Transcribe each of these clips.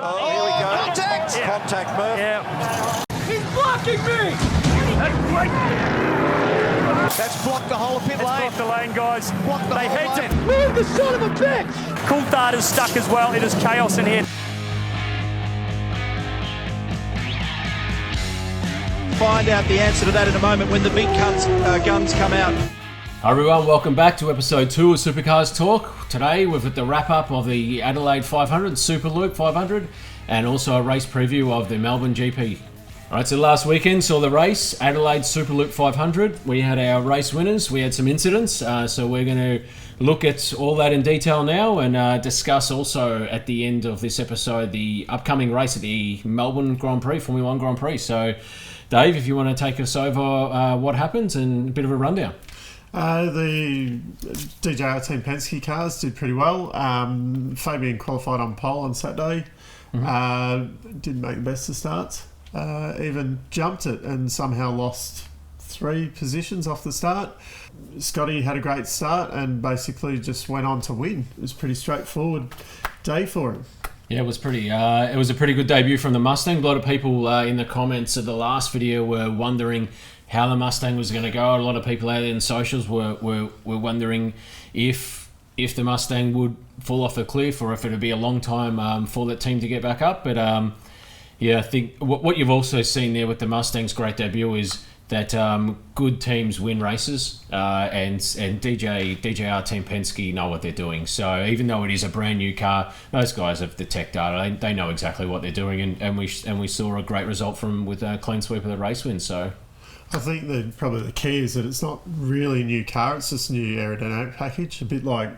Oh, here we go. Contact! Yeah. Contact, Murph. Yeah. He's blocking me! That's blocked the whole of pit lane. Block the lane, guys. Blocked the They whole heads lane. it. Move the son of a bitch! Coulthard is stuck as well. It is chaos in here. Find out the answer to that in a moment when the big guns come out. Hi everyone, welcome back to episode 2 of Supercars Talk. Today we've got the wrap up of the Adelaide 500, Superloop 500, and also a race preview of the Melbourne GP. Alright, so last weekend saw the race, Adelaide Superloop 500. We had our race winners, we had some incidents, so we're going to look at all that in detail now and discuss also at the end of this episode the upcoming race at the Melbourne Grand Prix, Formula 1 Grand Prix. So Dave, if you want to take us over what happened and a bit of a rundown. The DJR Team Penske cars did pretty well. Fabian qualified on pole on Saturday. Didn't make the best of starts. Even jumped it and somehow lost 3 positions off the start. Scotty had a great start and basically just went on to win. It was a pretty straightforward day for him. Yeah, it was pretty. It was a pretty good debut from the Mustang. A lot of people in the comments of the last video were wondering how the Mustang was going to go. A lot of people out there in socials were wondering if the Mustang would fall off the cliff or if it would be a long time for that team to get back up. But yeah, I think what you've also seen there with the Mustang's great debut is that good teams win races, and DJR Team Penske know what they're doing. So even though it is a brand new car, those guys have the tech data. They know exactly what they're doing, and we saw a great result with a clean sweep of the race win. So I think that probably the key is that it's not really a new car, it's just a new aerodynamic package. A bit like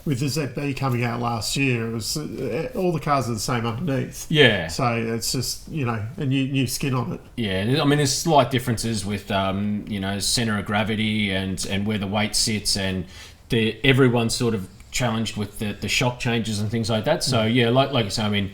with the ZB coming out last year, it was all the cars are the same underneath. yeah. So it's just, a new skin on it. Yeah, I mean, there's slight differences with, centre of gravity and where the weight sits, and everyone's sort of challenged with the shock changes and things like that. So, yeah, like I say, I mean,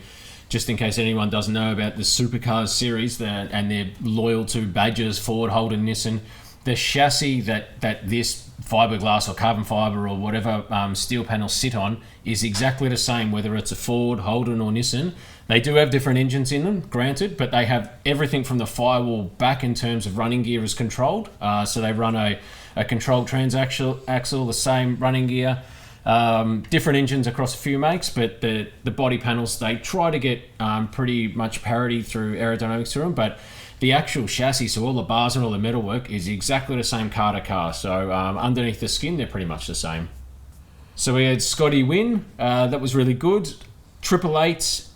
just in case anyone doesn't know about the Supercars series and they're loyal to badges, Ford, Holden, Nissan, the chassis that this fiberglass or carbon fiber or whatever steel panels sit on is exactly the same, whether it's a Ford, Holden or Nissan. They do have different engines in them, granted, but they have everything from the firewall back in terms of running gear is controlled. So they run a controlled transaxle, the same running gear. Different engines across a few makes, but the body panels, they try to get pretty much parity through aerodynamics through them, but the actual chassis, so all the bars and all the metalwork, is exactly the same car to car. So underneath the skin, they're pretty much the same. So we had Scotty win. That was really good. Triple Eights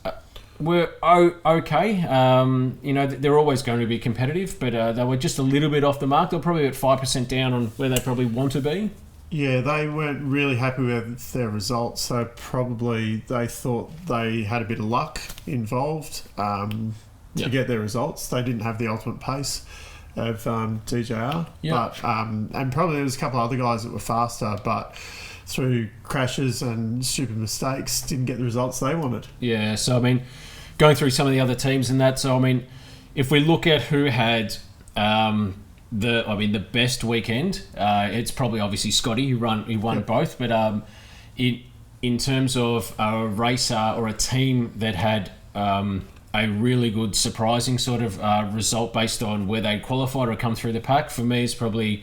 were okay. They're always going to be competitive, but they were just a little bit off the mark. They're probably at 5% down on where they probably want to be. Yeah, they weren't really happy with their results, so probably they thought they had a bit of luck involved to get their results. They didn't have the ultimate pace of DJR, but and probably there was a couple of other guys that were faster, but through crashes and stupid mistakes didn't get the results they wanted. Yeah, so I mean, going through some of the other teams and that, so I mean, if we look at who had the best weekend, it's probably obviously Scotty who won both, but in terms of a racer or a team that had a really good surprising sort of result based on where they qualified or come through the pack, for me is probably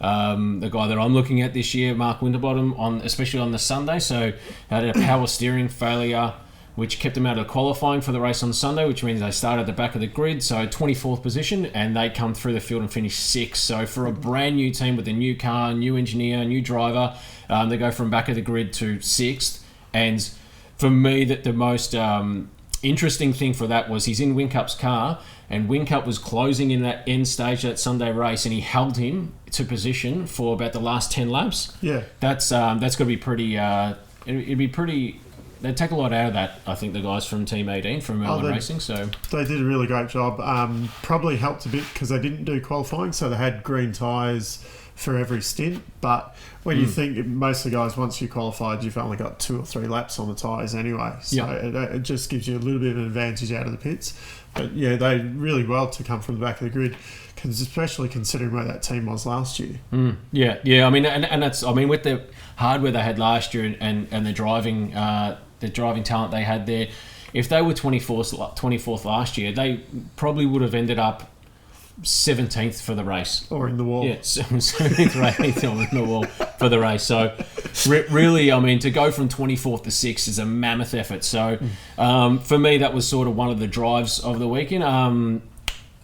the guy that I'm looking at this year, Mark Winterbottom, especially on the Sunday. So had a power steering failure which kept them out of qualifying for the race on Sunday, which means they started at the back of the grid, so 24th position, and they come through the field and finish 6th. So for a brand new team with a new car, new engineer, new driver, they go from back of the grid to 6th. And for me, that the most interesting thing for that was he's in Wincup's car, and Whincup was closing in that end stage that Sunday race, and he held him to position for about the last 10 laps. Yeah, that's got to be pretty. It'd be pretty. They'd take a lot out of that, I think, the guys from Team 18 from Melbourne Racing. So they did a really great job. Probably helped a bit because they didn't do qualifying, so they had green tyres for every stint. But when you think most of the guys, once you qualified, you've only got 2 or 3 laps on the tyres anyway. So it just gives you a little bit of an advantage out of the pits. But yeah, they really well to come from the back of the grid, especially considering where that team was last year. Yeah. I mean, and that's with the hardware they had last year and the driving talent they had there. if they were 24th last year, they probably would have ended up 17th for the race. Or in the wall. Yeah, 17th or 18th or in the wall for the race. So really, I mean, to go from 24th to 6th is a mammoth effort. So for me, that was sort of one of the drives of the weekend.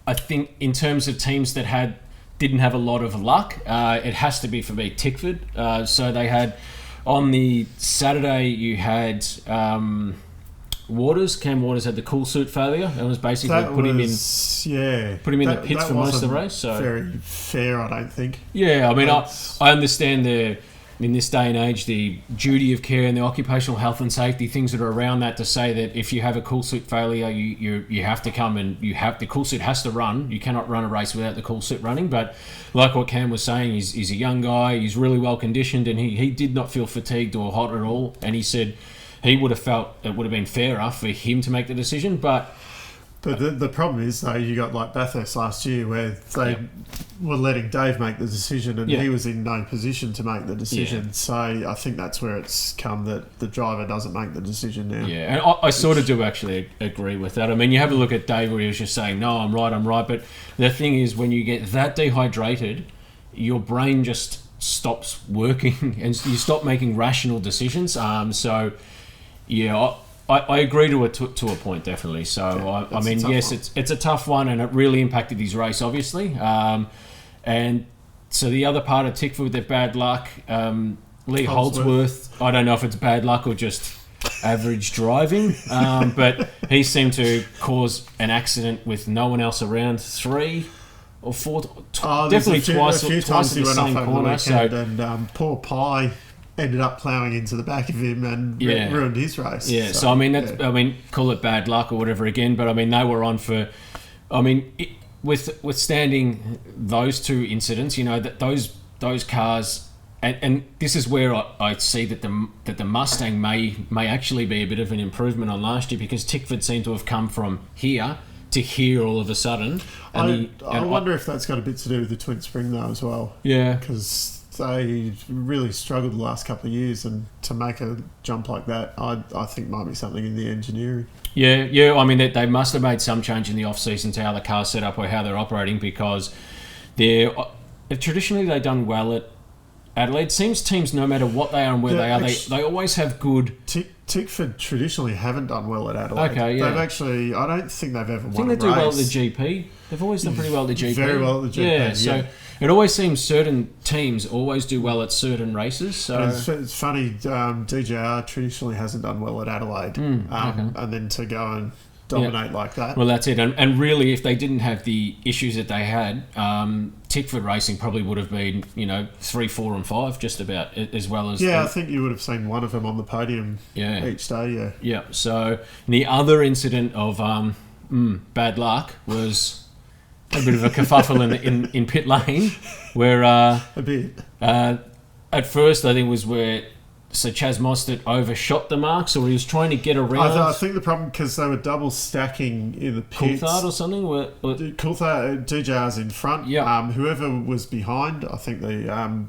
I think in terms of teams that didn't have a lot of luck, it has to be for me Tickford. So they had, on the Saturday, you had Cam Waters had the cool suit failure and was basically put him in the pits for most of the race. So very fair, I don't think. Yeah, I mean, I understand in this day and age, the duty of care and the occupational health and safety, things that are around that, to say that if you have a cool suit failure, you have to come and the cool suit has to run. You cannot run a race without the cool suit running. But like what Cam was saying, he's a young guy, he's really well conditioned, and he did not feel fatigued or hot at all. And he said he would have felt it would have been fairer for him to make the decision. But the problem is, though, you got like Bathurst last year where they were letting Dave make the decision and he was in no position to make the decision. So I think that's where it's come that the driver doesn't make the decision now. Yeah, and I sort of do actually agree with that. I mean, you have a look at Dave where he was just saying, no, I'm right. But the thing is, when you get that dehydrated, your brain just stops working and you stop making rational decisions. So, yeah, I agree to a point, definitely. So, I mean, yes, it's a tough one, and it really impacted his race, obviously. And so the other part of Tickford with their bad luck, Lee Holdsworth, I don't know if it's bad luck or just average driving, but he seemed to cause an accident with no one else around 3 or 4, definitely twice in the same corner. And poor Pye ended up ploughing into the back of him and ruined his race. Yeah, so I mean, call it bad luck or whatever again, but I mean, they were on for, I mean, withstanding those two incidents, you know, that those cars, and this is where I see that the Mustang may actually be a bit of an improvement on last year, because Tickford seemed to have come from here to here all of a sudden. I wonder if that's got a bit to do with the twin spring though as well. Yeah, because they really struggled the last couple of years, and to make a jump like that, I think might be something in the engineering. Yeah. I mean, they must have made some change in the off season to how the car's set up or how they're operating, because traditionally they've done well at Adelaide. Seems teams, no matter what they are and where they are, they always have good. Tickford traditionally haven't done well at Adelaide. Okay, yeah. They've actually, I don't think they've ever won a race. I think they do well at the GP. They've always done pretty well at the GP. Very well at the GP. Yeah, so it always seems certain teams always do well at certain races. So it's funny, DJR traditionally hasn't done well at Adelaide, and then to go and dominate like that. Well, that's it. And really, if they didn't have the issues that they had, Tickford Racing probably would have been, 3, 4 and 5 just about, as well as... Yeah, I think you would have seen one of them on the podium each day, Yeah, so the other incident of bad luck was a bit of a kerfuffle in pit lane, where... a bit. At first, I think, was where... So Chaz Mostert overshot the marks, or he was trying to get around. I think the problem, because they were double stacking in the pits. Coulthard or something? Coulthard, DJR's in front. Yeah. Whoever was behind, I think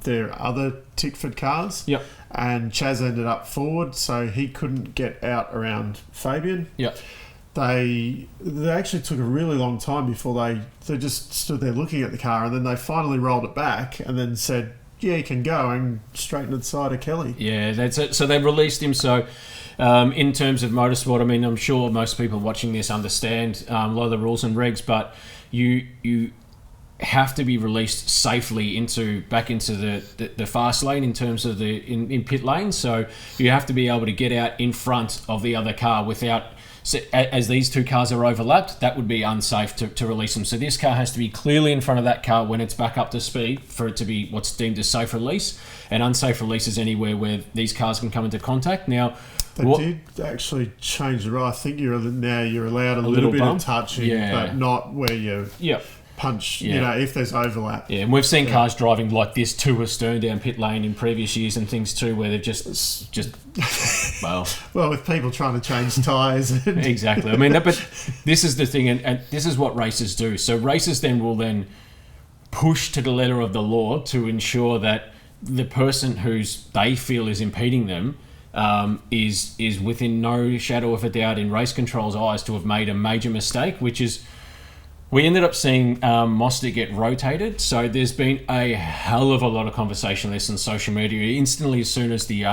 their other Tickford cars. Yep. And Chaz ended up forward, so he couldn't get out around Fabian. Yep. They actually took a really long time before they just stood there looking at the car, and then they finally rolled it back and then said, yeah, he can go, and straighten the side of Kelly. Yeah, that's it. So they released him. So in terms of motorsport, I mean, I'm sure most people watching this understand a lot of the rules and regs, but you have to be released safely back into the fast lane in terms of in pit lane. So you have to be able to get out in front of the other car without... So as these two cars are overlapped, that would be unsafe to release them. So this car has to be clearly in front of that car when it's back up to speed for it to be what's deemed a safe release. And unsafe release is anywhere where these cars can come into contact. Now, they did actually change the rule. I think you're allowed a little bit bump. Of touching, but not where you punch, if there's overlap. Yeah, and we've seen cars driving like this to a stern down pit lane in previous years and things too, where they've just well, with people trying to change tyres. Exactly. I mean, but this is the thing, and this is what races do. So races will push to the letter of the law to ensure that the person they feel is impeding them is within no shadow of a doubt in race control's eyes to have made a major mistake, which is we ended up seeing Moster get rotated. So there's been a hell of a lot of conversation on this on social media. Instantly, as soon as the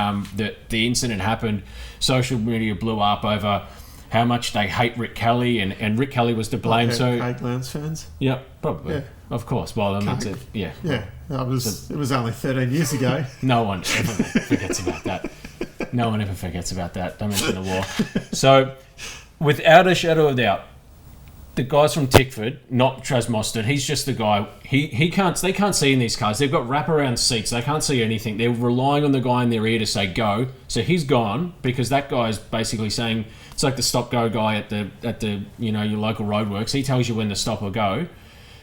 incident happened, social media blew up over how much they hate Rick Kelly, and Rick Kelly was to blame. So hate Lance fans. Yeah, probably. Yeah. Of course. Well, I mean, yeah. It was only 13 years ago. No one ever forgets about that. No one ever forgets about that. Don't mention the war. So, without a shadow of doubt, the guys from Tickford, not Traz Mostert, he's just the guy. They can't see in these cars. They've got wraparound seats. They can't see anything. They're relying on the guy in their ear to say go. So he's gone because that guy's basically saying it's like the stop go guy at the your local roadworks. He tells you when to stop or go.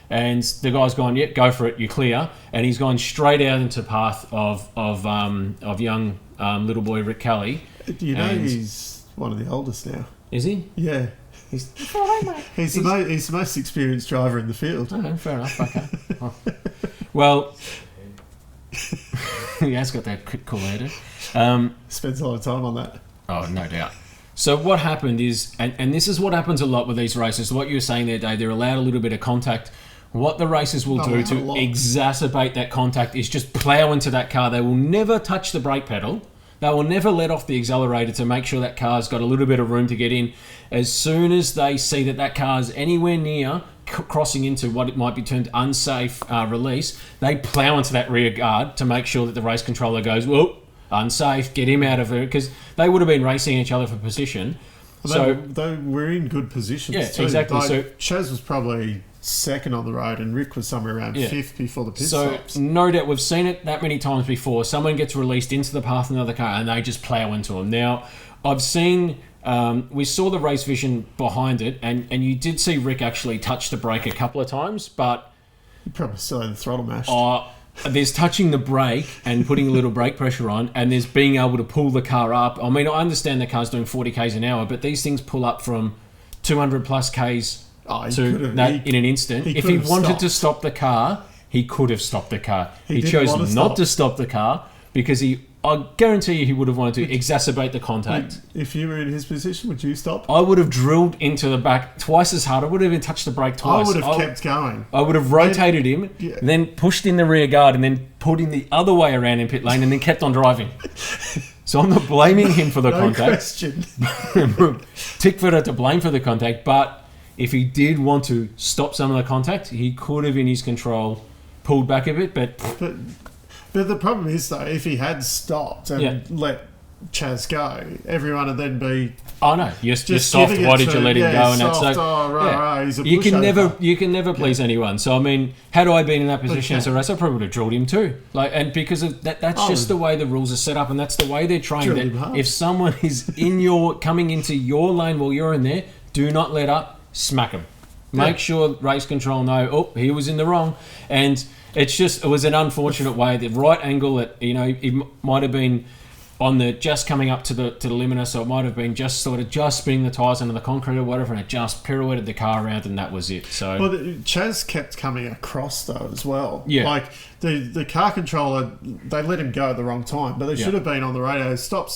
And the guy's gone, yeah, go for it, you're clear. And he's gone straight out into the path of young little boy Rick Kelly. He's one of the oldest now. Is he? Yeah. He's the most experienced driver in the field. Oh, fair enough. Okay. Well, he has got that cool header. Spends a lot of time on that. Oh, no doubt. So what happened is, and this is what happens a lot with these races, what you were saying there, Dave, they're allowed a little bit of contact. What the racers will do to exacerbate that contact is just plough into that car. They will never touch the brake pedal. They will never let off the accelerator to make sure that car's got a little bit of room to get in. As soon as they see that car's anywhere near crossing into what it might be termed unsafe release, they plough into that rear guard to make sure that the race controller goes, whoa, unsafe, get him out of it, because they would have been racing each other for position. Well, they were in good positions too. Exactly. So Chaz was probably second on the road and Rick was somewhere around fifth before the pit stops. No doubt, we've seen it that many times before. Someone gets released into the path of another car and they just plough into them. Now, I've seen... we saw the race vision behind it, and you did see Rick actually touch the brake a couple of times, but... You probably still had the throttle mashed. There's touching the brake and putting a little brake pressure on, and there's being able to pull the car up. I mean, I understand the car's doing 40 k's an hour, but these things pull up from 200 plus k's in an instant. If he wanted to stop the car, he could have stopped the car. He chose not to stop the car because I guarantee you he would have wanted to exacerbate the contact. If you were in his position, would you stop? I would have drilled into the back twice as hard. I would have even touched the brake twice. I would have kept going. I would have rotated him, then pushed in the rear guard, and then pulled him the other way around in pit lane, and then kept on driving. So I'm not blaming him for the contact. No question. Tickford had to blame for the contact, but if he did want to stop some of the contact, he could have, in his control, pulled back a bit, but the problem is, though, if he had stopped and let Chaz go, everyone would then be... Oh, no, you're soft. Why did you let him go? And soft, he's a you can never please anyone. So, I mean, had I been in that position as a racer, I probably would have drilled him too. And because of that's just the way the rules are set up, and that's the way they're trained. That if someone is coming into your lane while you're in there, do not let up, smack him. Make sure race control know, he was in the wrong. And... it was an unfortunate way. The right angle that it might have been on the just coming up to the limiter, so it might have been just spinning the tyres under the concrete or whatever, and it just pirouetted the car around, and that was it. So Chaz kept coming across though as well. Yeah, like the car controller, they let him go at the wrong time, but they should have been on the radio, stop,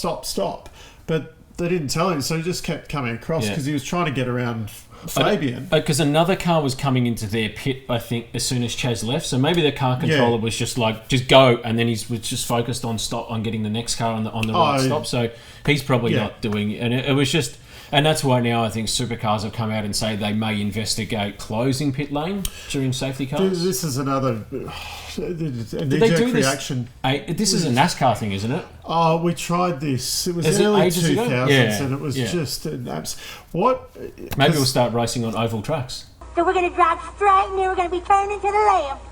but they didn't tell him, so he just kept coming across because he was trying to get around Fabian. Because another car was coming into their pit, I think, as soon as Chaz left. So maybe the car controller was just like, just go, and then he was just focused on getting the next car on the right stop. So he's probably not doing it. And it was just... And that's why now I think Supercars have come out and say they may investigate closing pit lane during safety cars. This is another knee-jerk reaction. This is a NASCAR thing, isn't it? Oh, we tried this. It was early 2000s, and it was just an abs. What? Maybe we'll start racing on oval tracks. So we're going to drive straight, and then we're going to be turning to the left.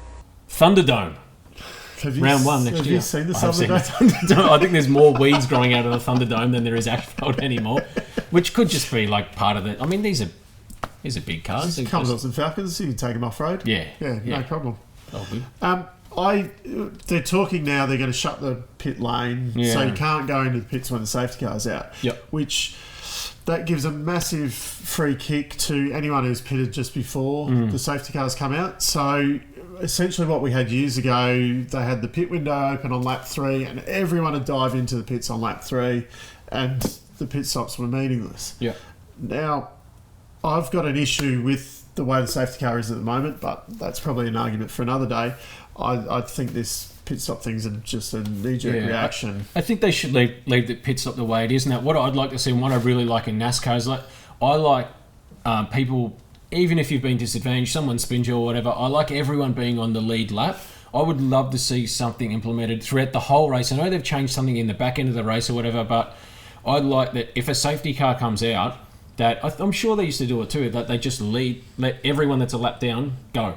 Thunderdome. Round 1 next year. Have you seen the Thunderdome? I think there's more weeds growing out of the Thunderdome than there is asphalt anymore, which could just be like part of it. I mean, these are big cars. Commodores and Falcons, you can take them off road. Yeah, no problem. Oh, good. They're talking now. They're going to shut the pit lane, so you can't go into the pits when the safety car's out. Yep. Which that gives a massive free kick to anyone who's pitted just before the safety cars come out. So essentially what we had years ago, they had the pit window open on lap 3 and everyone would dive into the pits on lap 3 and the pit stops were meaningless. Yeah. Now, I've got an issue with the way the safety car is at the moment, but that's probably an argument for another day. I think this pit stop thing's just a knee-jerk reaction. I think they should leave the pit stop the way it is. Now, what I'd like to see and what I really like in NASCAR is I like people, even if you've been disadvantaged, someone spins you or whatever, I like everyone being on the lead lap. I would love to see something implemented throughout the whole race. I know they've changed something in the back end of the race or whatever, but I'd like that if a safety car comes out, that I'm sure they used to do it too, that they just let everyone that's a lap down go.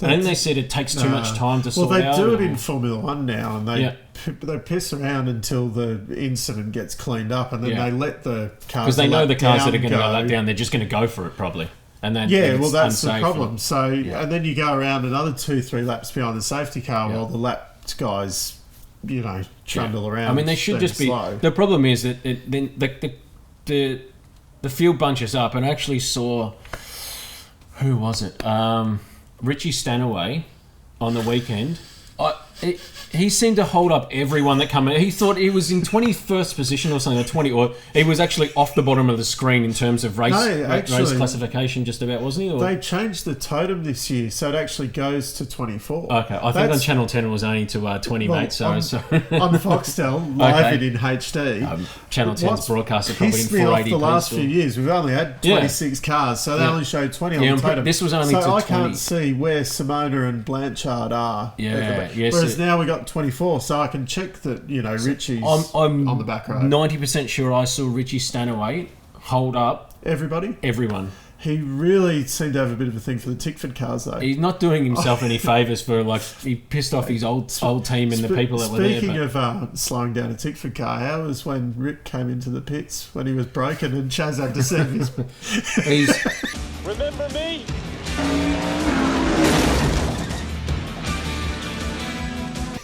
And then they said it takes too much time to sort out. Well, they do it in Formula 1 now, and they piss around until the incident gets cleaned up, and then they let the cars because they know the cars that are going to go lap down, they're just going to go for it probably. And then that's the problem. And then you go around another 2-3 laps behind the safety car while the lap guys, trundle around. I mean, they should just be slow. The problem is that then the field bunches up, and I actually saw, who was it? Richie Stanaway on the weekend. He seemed to hold up everyone that came in. He thought he was in 21st position or something, or he was actually off the bottom of the screen in terms of race classification, just about, wasn't he? Or? They changed the totem this year, so it actually goes to 24. Okay, I think on Channel 10 it was only to 20, mate. So on Foxtel, live it in HD. Channel 10's broadcast are probably in 480p. Pissed me off the last few years, we've only had 26 cars, so they only showed 20 on the totem. This was only to 20. I can't see where Simona and Blanchard are. Yes. Whereas now we got 24, so I can check that Richie's I'm on the back row. 90% sure I saw Richie Stanaway hold up everyone. He really seemed to have a bit of a thing for the Tickford cars, though. He's not doing himself any favours for he pissed off his old team and the people that were there. Speaking of slowing down a Tickford car, how was when Rick came into the pits when he was broken and Chaz had to serve his... Remember me?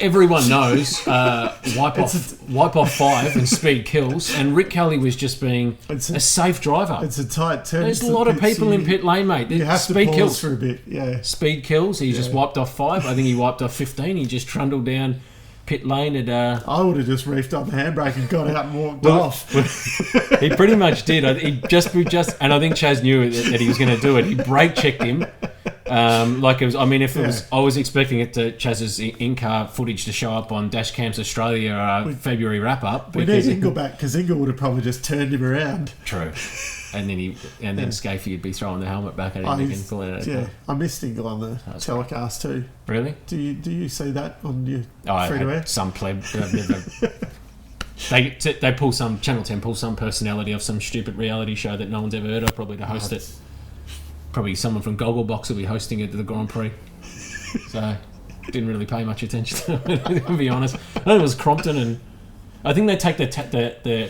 Everyone knows wipe off 5 and speed kills, and Rick Kelly was just being a safe driver. It's a tight turn. There's a lot of people in pit lane, mate. You have speed to pause kills for a bit, Speed kills. He just wiped off 5. I think he wiped off 15. He just trundled down pit lane at... I would have just reefed on the handbrake and got out and walked off. He pretty much did. He just, and I think Chaz knew that he was going to do it. He brake checked him. Like it was. I mean, if it was, I was expecting it to Chaz's in-car footage to show up on Dashcams Australia February wrap-up. We need Ingle back because Ingle would have probably just turned him around. True. And then Scafey would be throwing the helmet back at him again, pulling it out. Yeah, I missed Ingle on the telecast too. Really? Do you see that on your free-to-air? Some pleb. They pull some Channel 10 pull some personality of some stupid reality show that no one's ever heard of, probably to host it. Probably someone from Gogglebox will be hosting it to the Grand Prix. So didn't really pay much attention to it, to be honest. I think it was Crompton, and I think they take the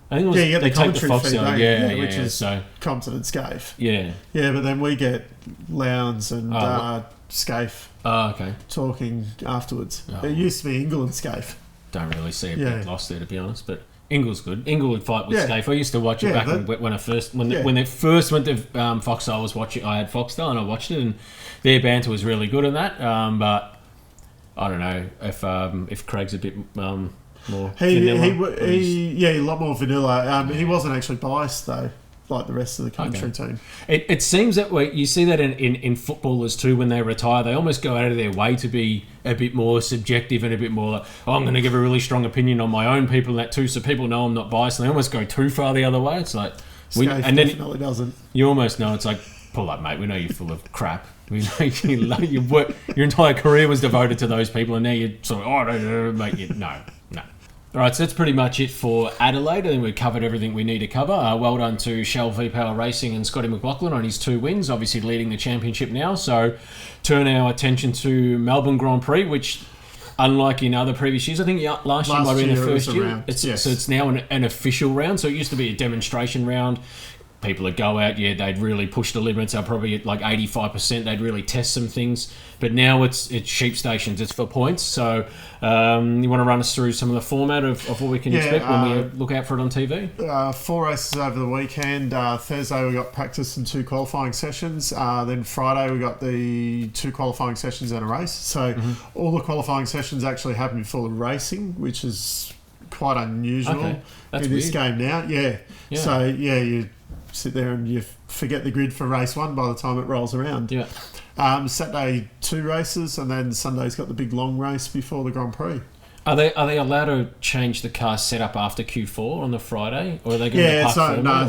I think it was, you get they the take the Foxtel, which is so Crompton and Scaife. Yeah, but then we get Lowndes and Scaife. Oh, okay. Talking afterwards. Oh. It used to be Ingle and Scaife. Don't really see a big loss there, to be honest, but Ingle's good. Ingle would fight with Scaife. I used to watch it back when they first went to Foxtel. I had Foxtel and I watched it, and their banter was really good in that. But I don't know if Craig's a bit more vanilla. A lot more vanilla. He wasn't actually biased though, like the rest of the country team. It seems that way. You see that in footballers too. When they retire, they almost go out of their way to be a bit more subjective and a bit more like, I'm going to give a really strong opinion on my own people and that too, so people know I'm not biased. And they almost go too far the other way. It's like, and then definitely doesn't. You almost know it's like, pull up, mate. We know you're full of crap. We know your entire career was devoted to those people, and now you're sort of, mate. No. All right, so that's pretty much it for Adelaide. I think we've covered everything we need to cover. Well done to Shell V-Power Racing and Scotty McLaughlin on his 2 wins, obviously leading the championship now. So turn our attention to Melbourne Grand Prix, which, unlike in other previous years, I think last year might have been the first year. So it's now an official round. So it used to be a demonstration round. people would go out, they'd really push the limits. They're probably at like 85%. They'd really test some things. But now it's sheep stations. It's for points. So you want to run us through some of the format of what we can expect when we look out for it on TV? 4 races over the weekend. Thursday we got practice and 2 qualifying sessions. Then Friday we got the 2 qualifying sessions and a race. So all the qualifying sessions actually happen before the racing, which is quite unusual in this game now. Yeah. So you sit there and you forget the grid for race 1 by the time it rolls around. Yeah. Saturday 2 races, and then Sunday's got the big long race before the Grand Prix. Are they allowed to change the car setup after Q4 on the Friday, or are they going to it's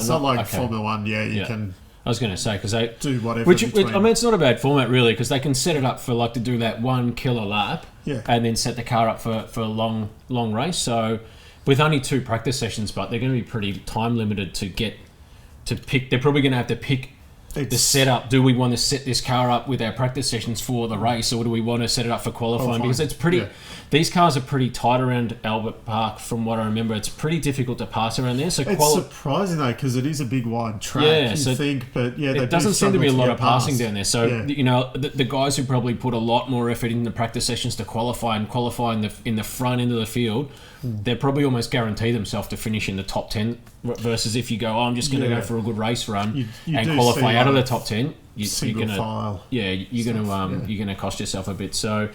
not like Formula 1. You can. I was going to say, because they do whatever. Which I mean, it's not a bad format really, because they can set it up for like to do that 1 killer lap, and then set the car up for a long race. So with only 2 practice sessions, but they're going to be pretty time limited to pick. They're probably going to have to pick the setup. Do we want to set this car up with our practice sessions for the race, or do we want to set it up for qualifying? Because it's pretty. Yeah. These cars are pretty tight around Albert Park, from what I remember. It's pretty difficult to pass around there. So it's surprising though, because it is a big wide track. It doesn't seem to be a lot of passing down there. So you know, the guys who probably put a lot more effort in the practice sessions to qualify in the front end of the field, they're probably almost guarantee themselves to finish in the top 10. Versus if you go, I'm just going to go for a good race run and qualify out of the top 10. You're gonna cost yourself a bit. So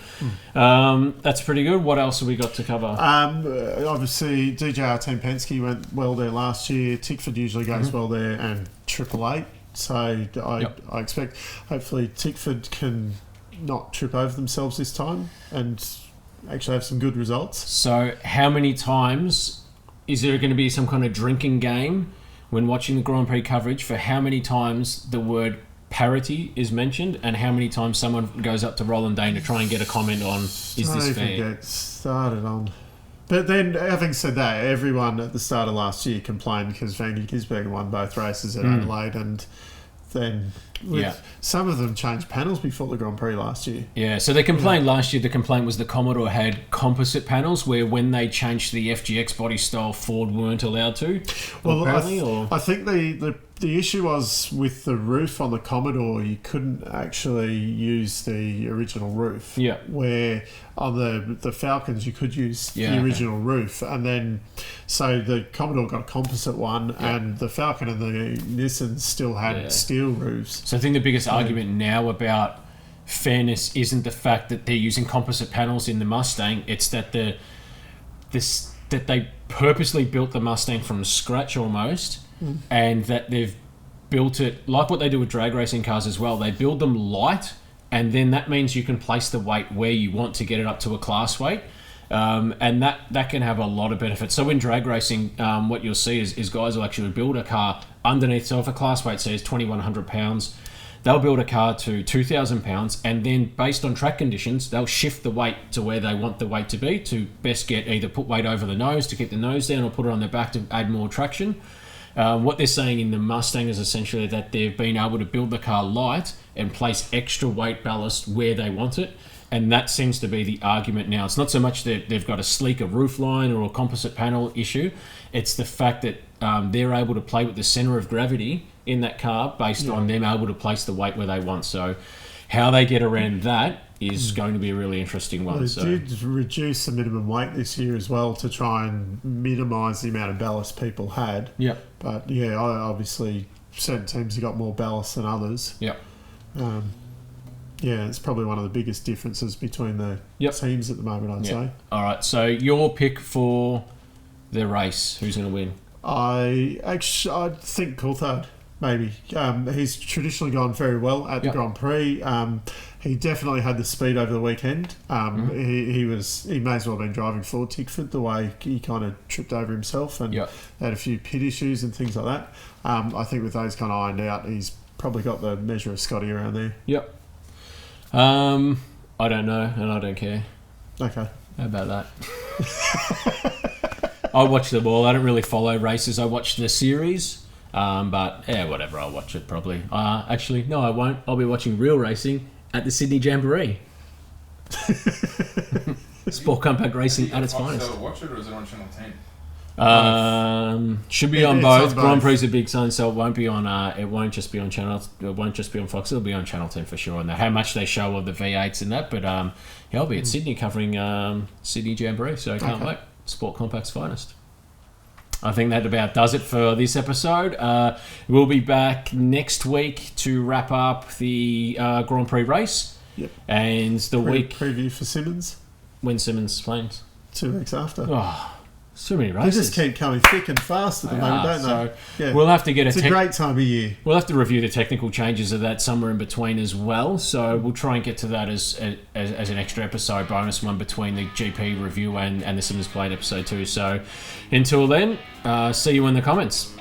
that's pretty good. What else have we got to cover? Obviously, DJR Team Penske went well there last year. Tickford usually goes well there, and 888. So I expect hopefully Tickford can not trip over themselves this time and actually have some good results. So how many times is there going to be some kind of drinking game when watching the Grand Prix coverage for how many times the word parity is mentioned, and how many times someone goes up to Roland Dane to try and get a comment on, is this fair? Get started on. But then, having said that, everyone at the start of last year complained because Vandy Gisbergen won both races at Adelaide, and then some of them changed panels before the Grand Prix last year. Yeah, so they complained last year. The complaint was the Commodore had composite panels, where when they changed the FGX body style, Ford weren't allowed to. Well, I think the issue was with the roof on the Commodore, you couldn't actually use the original roof. Yeah. Where on the Falcons you could use the original roof, and then so the Commodore got a composite one, and the Falcon and the Nissan still had steel roofs. So I think the biggest argument now about fairness isn't the fact that they're using composite panels in the Mustang. It's that that they purposely built the Mustang from scratch almost, and that they've built it like what they do with drag racing cars as well. They build them light, and then that means you can place the weight where you want to get it up to a class weight. And that can have a lot of benefits. So in drag racing, what you'll see is guys will actually build a car underneath. So if a class weight says 2,100 pounds, they'll build a car to 2,000 pounds, and then based on track conditions, they'll shift the weight to where they want the weight to be to best get either put weight over the nose to keep the nose down, or put it on their back to add more traction. What they're saying in the Mustang is essentially that they've been able to build the car light and place extra weight ballast where they want it. And that seems to be the argument now. It's not so much that they've got a sleeker roofline or a composite panel issue. It's the fact that they're able to play with the centre of gravity in that car based on them able to place the weight where they want. So how they get around that is going to be a really interesting one. They did reduce the minimum weight this year as well to try and minimise the amount of ballast people had. Yep. But obviously certain teams have got more ballast than others. Yep. It's probably one of the biggest differences between the teams at the moment, I'd say. All right, so your pick for the race, who's going to win? I think Coulthard, maybe. He's traditionally gone very well at the Grand Prix. He definitely had the speed over the weekend. He may as well have been driving for Tickford, the way he kind of tripped over himself and had a few pit issues and things like that. I think with those kind of ironed out, he's probably got the measure of Scotty around there. Yep. I don't know, and I don't care. Okay. How about that? I watch them all. I don't really follow races. I watch the series, but whatever. I'll watch it probably. Actually, no, I won't. I'll be watching real racing at the Sydney Jamboree. Sport compact racing at its finest. Watch it, or is it on Channel 10? Should be It's on on both. both. Grand Prix is a big sign, so it won't be on. It won't just be on channel. It won't just be on Fox. It'll be on Channel 10 for sure. And how much they show of the V8s and that, but yeah, I'll be at Sydney covering Sydney Jamboree, so I can't wait. Sport Compact's finest. I think that about does it for this episode. We'll be back next week to wrap up the Grand Prix race. Yep. And the week preview for Simmons when Simmons plays. 2 weeks after. Oh, so many They races. just keep coming thick and fast at the moment, don't So they? Yeah. we'll have to get It's a great time of year. We'll have to review the technical changes of that somewhere in between as well. So we'll try and get to that as an extra episode, bonus one between the GP review and the Simmons Played episode 2. So until then, see you in the comments.